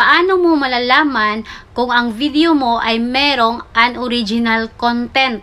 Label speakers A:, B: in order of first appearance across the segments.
A: Paano mo malalaman kung ang video mo ay merong unoriginal content?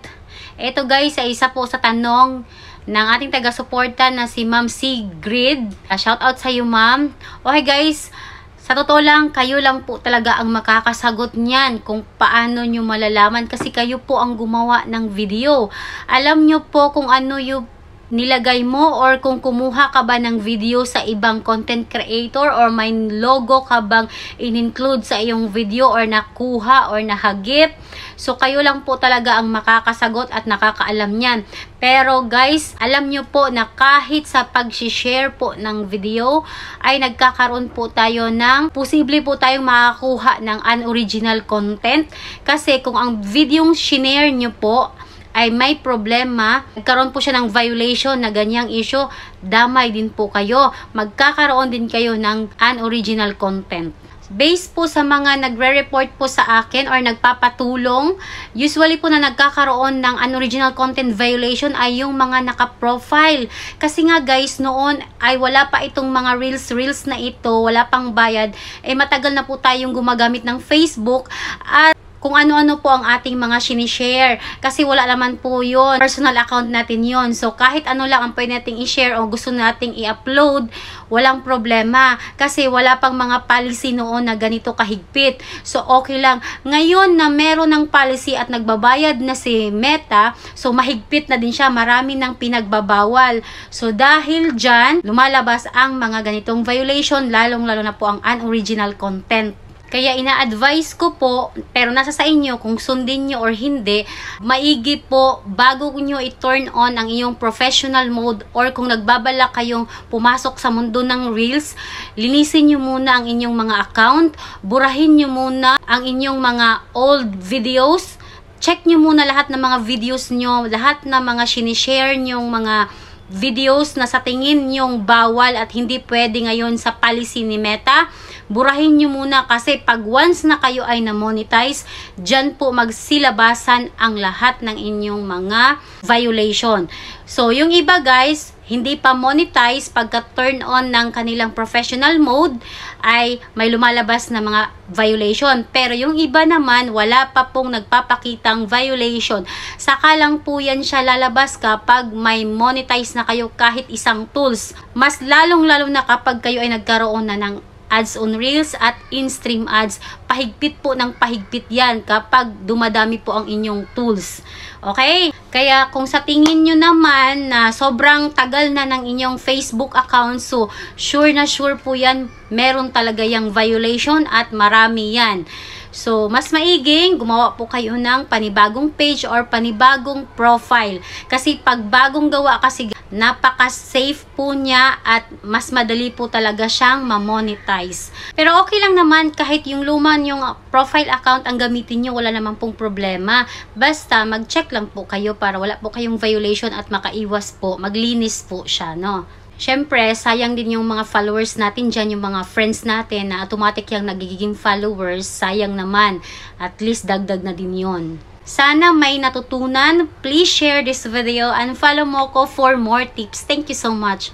A: Ito guys ay isa po sa tanong ng ating taga-suporta na si Ma'am Sigrid. Shout out sa iyo, ma'am. Okay guys, sa totoo lang, kayo lang po talaga ang makakasagot niyan kung paano nyo malalaman kasi kayo po ang gumawa ng video. Alam nyo po kung ano yung nilagay mo or kung kumuha ka ba ng video sa ibang content creator or may logo ka bang in-include sa iyong video or nakuha or nahagip. So kayo lang po talaga ang makakasagot at nakakaalam niyan. Pero guys, alam nyo po na kahit sa pag-share po ng video ay nagkakaroon po tayo ng posible po tayong makakuha ng unoriginal content kasi kung ang videong shinare nyo po ay may problema, nagkaroon po siya ng violation na ganyang issue, damay din po kayo. Magkakaroon din kayo ng unoriginal content. Based po sa mga nagre-report po sa akin or nagpapatulong, usually po na nagkakaroon ng unoriginal content violation ay yung mga naka-profile. Kasi nga guys, noon ay wala pa itong mga reels na ito, wala pang bayad. Matagal na po tayong gumagamit ng Facebook at kung ano-ano po ang ating mga sinishare. Kasi wala naman po yun. Personal account natin yon. So, kahit ano lang ang pwede nating i-share o gusto nating i-upload, walang problema. Kasi wala pang mga policy noon na ganito kahigpit. So, okay lang. Ngayon na meron ng policy at nagbabayad na si Meta, so mahigpit na din siya. Marami ng pinagbabawal. So, dahil dyan, lumalabas ang mga ganitong violation, lalong-lalo na po ang unoriginal content. Kaya ina-advise ko po, pero nasa sa inyo kung sundin nyo or hindi, maigi po bago nyo i-turn on ang inyong professional mode or kung nagbabala kayong pumasok sa mundo ng Reels, linisin nyo muna ang inyong mga account, burahin nyo muna ang inyong mga old videos, check nyo muna lahat ng mga videos nyo, lahat ng mga sinishare nyong mga videos na sa tingin nyong bawal at hindi pwede ngayon sa policy ni Meta. Burahin nyo muna kasi pag once na kayo ay na-monetize, dyan po magsilabasan ang lahat ng inyong mga violation. So, yung iba guys, hindi pa monetize pagka turn on ng kanilang professional mode ay may lumalabas na mga violation. Pero yung iba naman, wala pa pong nagpapakitang violation. Saka lang po yan siya lalabas kapag may monetize na kayo kahit isang tools. Mas lalong-lalo na kapag kayo ay nagkaroon na ng ads on Reels at in-stream ads. Pahigpit po ng pahigpit yan kapag dumadami po ang inyong tools. Okay? Kaya kung sa tingin nyo naman na sobrang tagal na ng inyong Facebook account, so sure na sure po yan, meron talaga yung violation at marami yan. So, mas maiging gumawa po kayo ng panibagong page or panibagong profile. Kasi pag bagong gawa kasi napaka-safe po niya at mas madali po talaga siyang ma-monetize. Pero okay lang naman kahit yung luma yung profile account ang gamitin nyo, wala naman pong problema. Basta mag-check lang po kayo para wala po kayong violation at makaiwas po, maglinis po siya, no? Siyempre, sayang din yung mga followers natin dyan, yung mga friends natin na automatic yung nagiging followers, sayang naman. At least dagdag na din yon. Sana may natutunan. Please share this video and follow mo ko for more tips. Thank you so much.